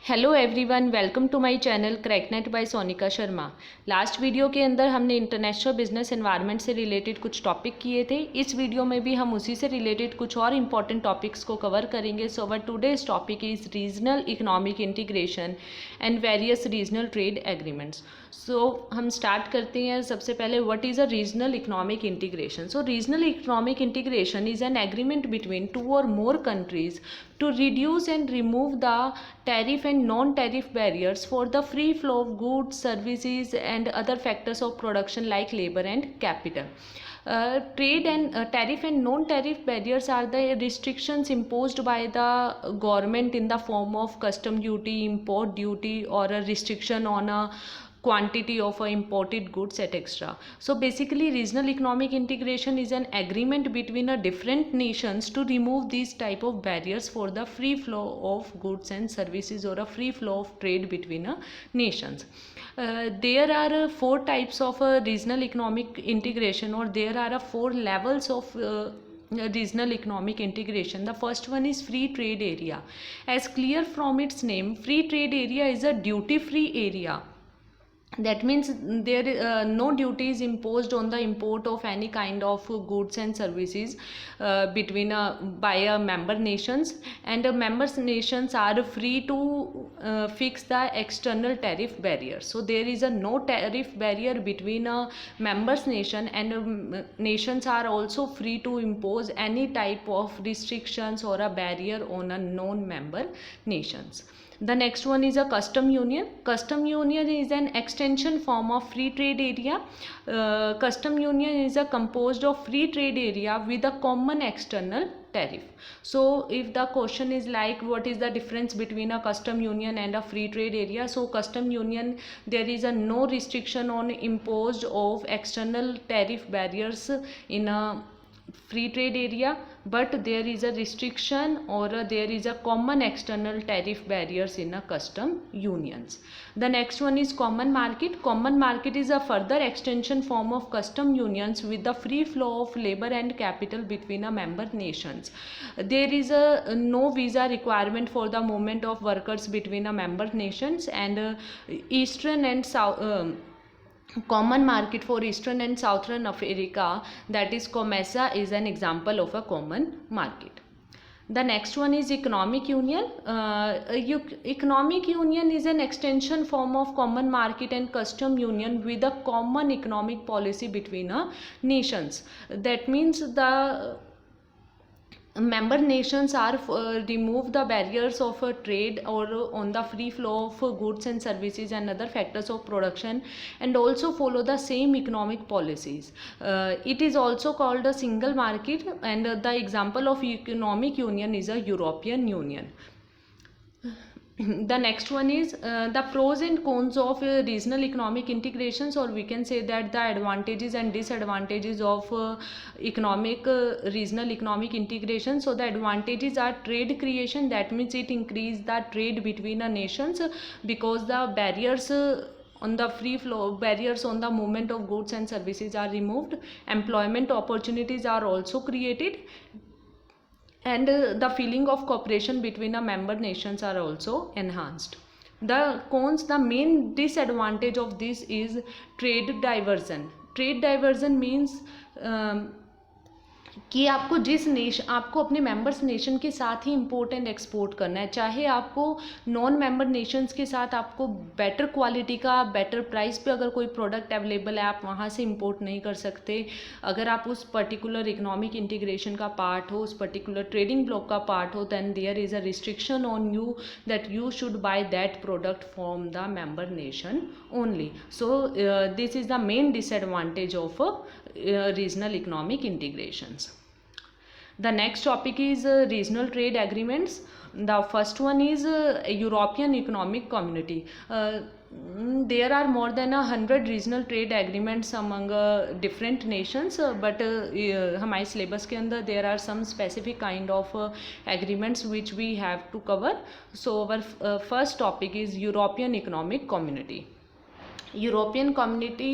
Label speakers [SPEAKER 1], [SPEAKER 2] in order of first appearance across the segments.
[SPEAKER 1] Hello everyone, welcome to my channel Cracknet by Sonika Sharma. Last video के अंदर हमने international business environment से related कुछ टॉपिक किए थे। इस वीडियो में भी हम उसी से रिलेटेड कुछ और इंपॉर्टेंट टॉपिक्स को कवर करेंगे। So our today's topic is regional economic integration and various regional trade agreements. So हम स्टार्ट करते हैं। सबसे पहले what is a regional economic integration. So regional economic integration is an agreement between two और more countries to reduce and remove the tariff and non-tariff barriers for the free flow of goods, services and other factors of production like labor and capital. Trade and tariff and non-tariff barriers are the restrictions imposed by the government in the form of custom duty, import duty or a restriction on a quantity of imported goods etc. So basically regional economic integration is an agreement between a different nations to remove these type of barriers for the free flow of goods and services or a free flow of trade between nations. There are four types of regional economic integration, or there are four levels of regional economic integration. The first one is free trade area. As clear from its name, free trade area is a duty free area. That means there no duty is imposed on the import of any kind of goods and services between by a member nations, and member nations are free to fix the external tariff barrier. So there is a no tariff barrier between a members nation, and nations are also free to impose any type of restrictions or a barrier on a non-member nations. The next one is a custom union. Custom union is an extension form of free trade area. Custom union is a composed of free trade area with a common external tariff. So if the question is like what is the difference between a custom union and a free trade area, so custom union, there is a no restriction on imposed of external tariff barriers in a free trade area, but there is a restriction or there is a common external tariff barriers in a custom unions. The next one is common market. Common market is a further extension form of custom unions with the free flow of labor and capital between a member nations. There is a no visa requirement for the movement of workers between a member nations, and eastern and south common market for eastern and southern Africa, that is COMESA, is an example of a common market. The next one is economic union. Economic union is an extension form of common market and custom union with a common economic policy between nations. That means the member nations are remove the barriers of trade or on the free flow of goods and services and other factors of production, and also follow the same economic policies. It is also called a single market, and the example of economic union is a European Union. The next one is the pros and cons of regional economic integrations, or we can say that the advantages and disadvantages of regional economic integration. So the advantages are trade creation. That means it increase the trade between the nations because the barriers on the free flow, barriers on the movement of goods and services are removed. Employment opportunities are also created, and the feeling of cooperation between the member nations are also enhanced. The cons, the main disadvantage of this is trade diversion. Trade diversion means कि आपको आपको अपने members nation के साथ ही import and export करना है, चाहे आपको नॉन मेंबर नेशंस के साथ आपको बेटर क्वालिटी का बेटर प्राइस पे अगर कोई प्रोडक्ट अवेलेबल है, आप वहाँ से इंपोर्ट नहीं कर सकते। अगर आप उस पर्टिकुलर इकोनॉमिक इंटीग्रेशन का पार्ट हो, उस पर्टिकुलर ट्रेडिंग ब्लॉक का पार्ट हो, then there is a restriction on you that you should buy that product from the member nation only. So this is the main disadvantage of regional economic integrations. The next topic is regional trade agreements. The first one is European Economic Community. There are more than 100 regional trade agreements among different nations, but हमारे syllabus के अंदर there are some specific kind of agreements which we have to cover. So our first topic is European Economic Community. European Community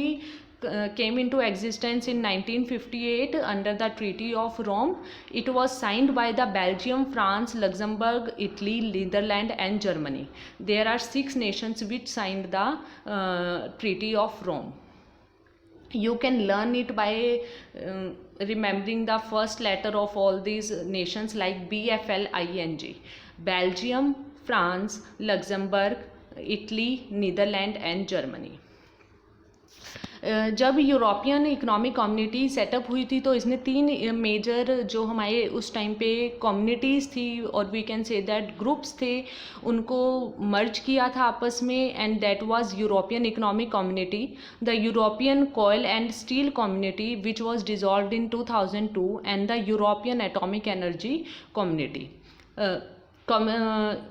[SPEAKER 1] came into existence in 1958 under the Treaty of Rome. It was signed by the Belgium, France, Luxembourg, Italy, Netherlands and Germany. There are 6 nations which signed the Treaty of Rome. You can learn it by remembering the first letter of all these nations like BFLING: Belgium, France, Luxembourg, Italy, Netherlands and Germany. जब European Economic community setup हुई थी तो इसने 3 major जो हमारे उस time पे communities थी और we can say that groups थे, उनको मर्ज किया था आपस में, and that was European Economic Community, the European Coal and Steel Community which was dissolved in 2002 and the European Atomic Energy Community.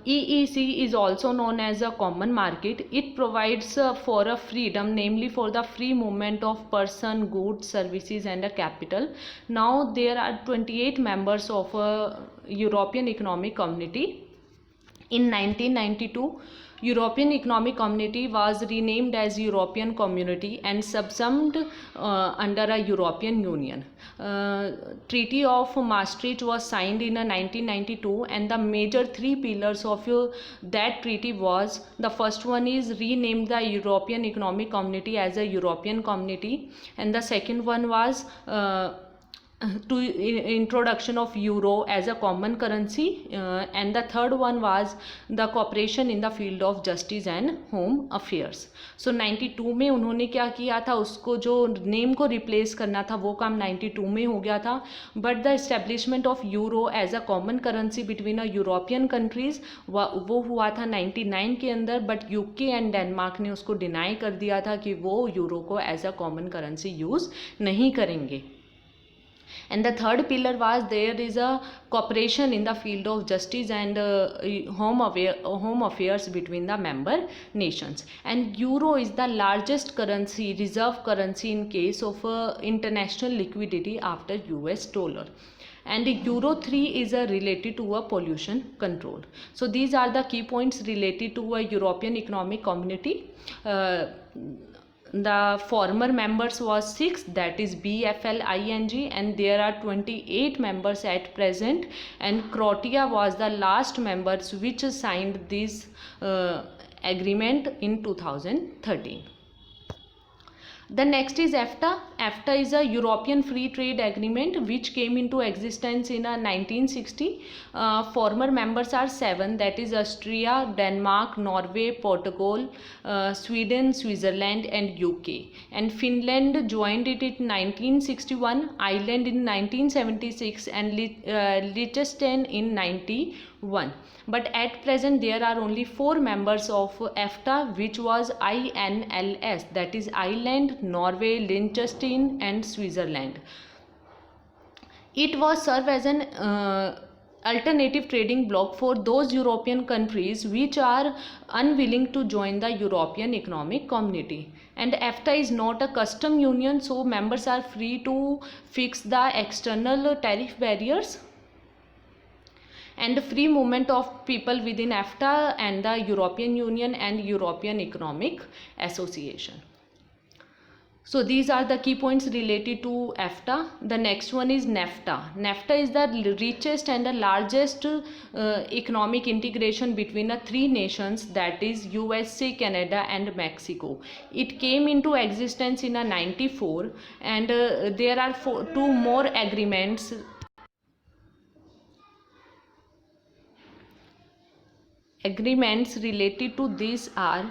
[SPEAKER 1] EEC is also known as a common market. It provides for a freedom, namely for the free movement of person, goods, services and a capital. Now there are 28 members of a European Economic Community. In 1992, European Economic Community was renamed as European Community and subsumed under a European Union. Treaty of Maastricht was signed in 1992 and the major 3 pillars of that treaty was, the first one is renamed the European Economic Community as a European Community, and the second one was to introduction of euro as a common currency, and the third one was the cooperation in the field of justice and home affairs. So 92 में उन्होंने क्या किया था, उसको जो name को replace करना था वो काम 92 में हो गया था, but the establishment of euro as a common currency between a European countries वो हुआ था 99 के अंदर, बट यूके एंड डेनमार्क ने उसको डिनाई कर दिया था कि वो यूरो को as a common currency use नहीं करेंगे. And the third pillar was there is a cooperation in the field of justice and home affairs between the member nations. And euro is the largest currency, reserve currency in case of international liquidity after US dollar. And Euro 3 is related to a pollution control. So these are the key points related to a European Economic Community. The former members was 6, that is BFLING, and there are 28 members at present, and Croatia was the last members which signed this agreement in 2013. The next is EFTA. EFTA is a European Free Trade Agreement which came into existence in 1960. Former members are 7, that is Austria, Denmark, Norway, Portugal, Sweden, Switzerland and UK. And Finland joined it in 1961, Ireland in 1976 and Liechtenstein in 91. But at present there are only 4 members of EFTA, which was INLS, that is Ireland, Norway, Liechtenstein and Switzerland. It was served as an alternative trading bloc for those European countries which are unwilling to join the European Economic Community. And EFTA is not a custom union, so members are free to fix the external tariff barriers and free movement of people within EFTA and the European Union and European Economic Association. So these are the key points related to EFTA. The next one is NAFTA. NAFTA is the richest and the largest economic integration between 3 nations, that is USA, Canada and Mexico. It came into existence in 94 and there are 2 more agreements. Agreements related to this are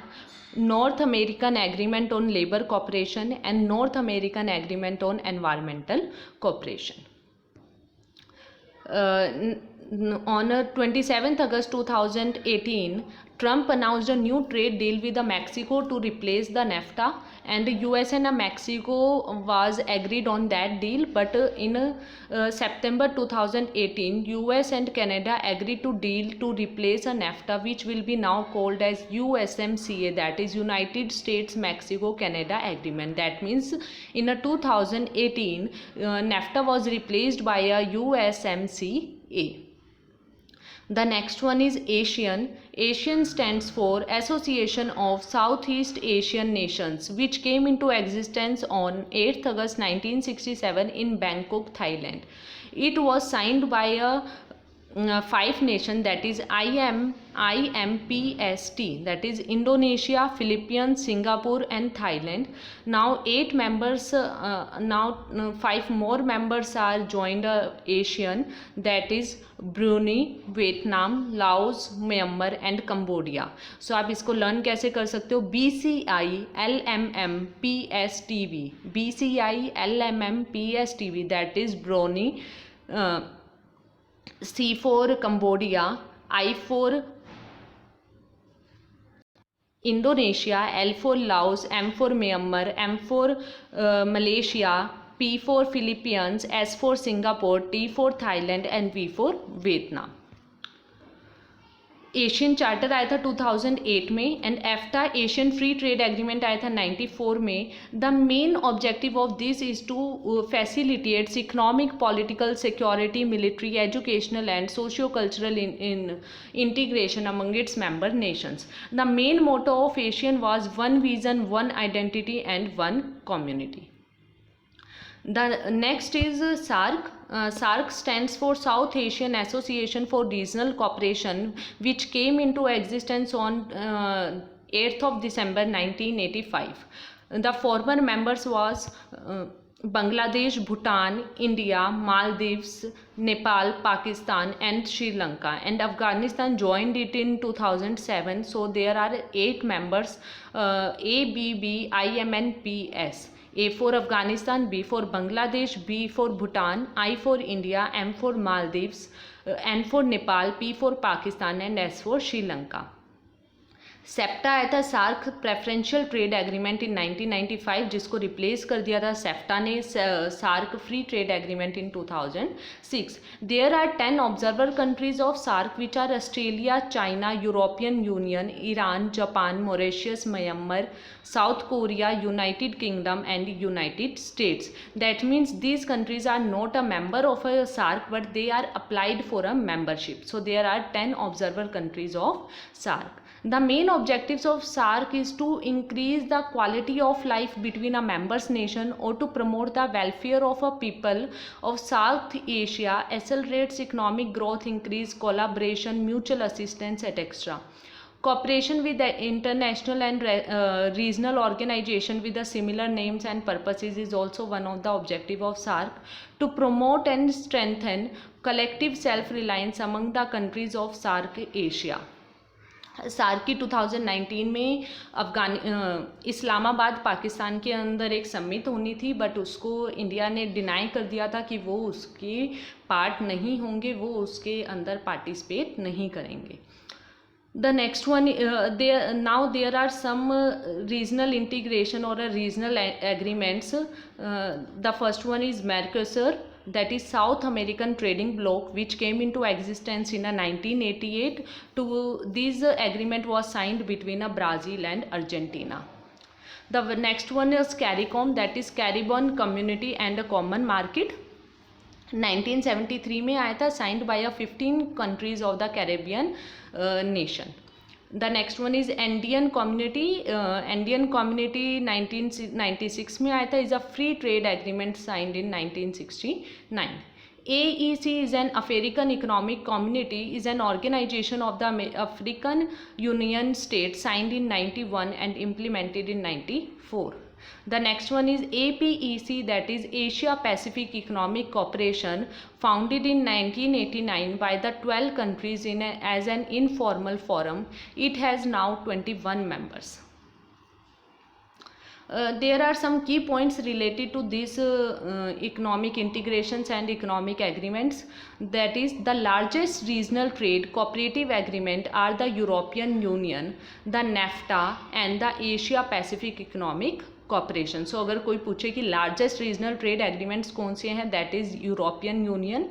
[SPEAKER 1] North American Agreement on Labor Cooperation and North American Agreement on Environmental Cooperation. On 27th August 2018, Trump announced a new trade deal with Mexico to replace the NAFTA, and US and Mexico was agreed on that deal, but in September 2018 US and Canada agreed to deal to replace a NAFTA, which will be now called as USMCA, that is United States Mexico Canada Agreement. That means in 2018 NAFTA was replaced by a USMCA. The next one is ASEAN. ASEAN stands for Association of Southeast Asian Nations, which came into existence on 8th August 1967 in Bangkok, Thailand. It was signed by five nations, that is IMPST, that is Indonesia, Philippines, Singapore and Thailand. Now 8 members, now 5 more members are joined ASEAN, that is Brunei, Vietnam, Laos, Myanmar and Cambodia. So आप इसको learn कैसे कर सकते हो? BCILMMPSTV, BCILMMPSTV, that is Brunei, C for Cambodia, I for Indonesia, L for Laos, M for Myanmar, M for Malaysia, P for Philippines, S for Singapore, T for Thailand and V for Vietnam. ASEAN charter आया था 2008 में and AFTA ASEAN free trade agreement आया था 94 में. The main objective of this is to facilitates economic, political, security, military, educational and socio cultural integration among its member nations. The main motto of ASEAN was one vision, one identity and one community. The next is SAARC. SAARC stands for South Asian Association for Regional Cooperation, which came into existence on 8th of December 1985. The former members was Bangladesh, Bhutan, India, Maldives, Nepal, Pakistan and Sri Lanka, and Afghanistan joined it in 2007. So there are 8 members, ABBIMNPS. A for Afghanistan, B for Bangladesh, B for Bhutan, I for India, M for Maldives, N for Nepal, P for Pakistan and S for Sri Lanka. SAPTA आया था SAARC preferential trade agreement in 1995, जिसको replace कर दिया था SAFTA ने SAARC free trade agreement in 2006. There are 10 observer countries of SAARC which are Australia, China, European Union, Iran, Japan, Mauritius, Myanmar, South Korea, United Kingdom and United States. That means these countries are not a member of a SAARC but they are applied for a membership. So there are 10 observer countries of SAARC. The main objectives of SAARC is to increase the quality of life between a members nation or to promote the welfare of a people of South Asia, accelerates economic growth, increase collaboration, mutual assistance, etc. Cooperation with the international and regional organization with the similar names and purposes is also one of the objective of SAARC, to promote and strengthen collective self-reliance among the countries of SAARC Asia. SAARC की 2019 में इस्लामाबाद पाकिस्तान के अंदर एक summit होनी थी, but उसको India ने deny कर दिया था कि वो उसके पार्ट नहीं होंगे, वो उसके अंदर पार्टिसिपेट नहीं करेंगे. The next one, now there are some regional integration or a regional agreements. The first one is Mercosur, that is South American Trading Bloc, which came into existence in 1988. This agreement was signed between Brazil and Argentina. The next one is CARICOM, that is Caribbean Community and a Common Market. 1973 में आया था, signed by 15 countries of the Caribbean nation. The next one is Andean Community. Andean Community 1996 में आया था, is a free trade agreement signed in 1969. AEC is an African Economic Community, is an organization of the African Union States, signed in 91 and implemented in 94. The next one is APEC, that is Asia Pacific Economic Cooperation, founded in 1989 by the 12 countries as an informal forum. It has now 21 members. There are some key points related to these economic integrations and economic agreements. That is, the largest regional trade cooperative agreement are the European Union, the NAFTA and the Asia Pacific Economic cooperation. So अगर कोई पूछे कि largest regional trade agreements कौन से हैं, that is European union,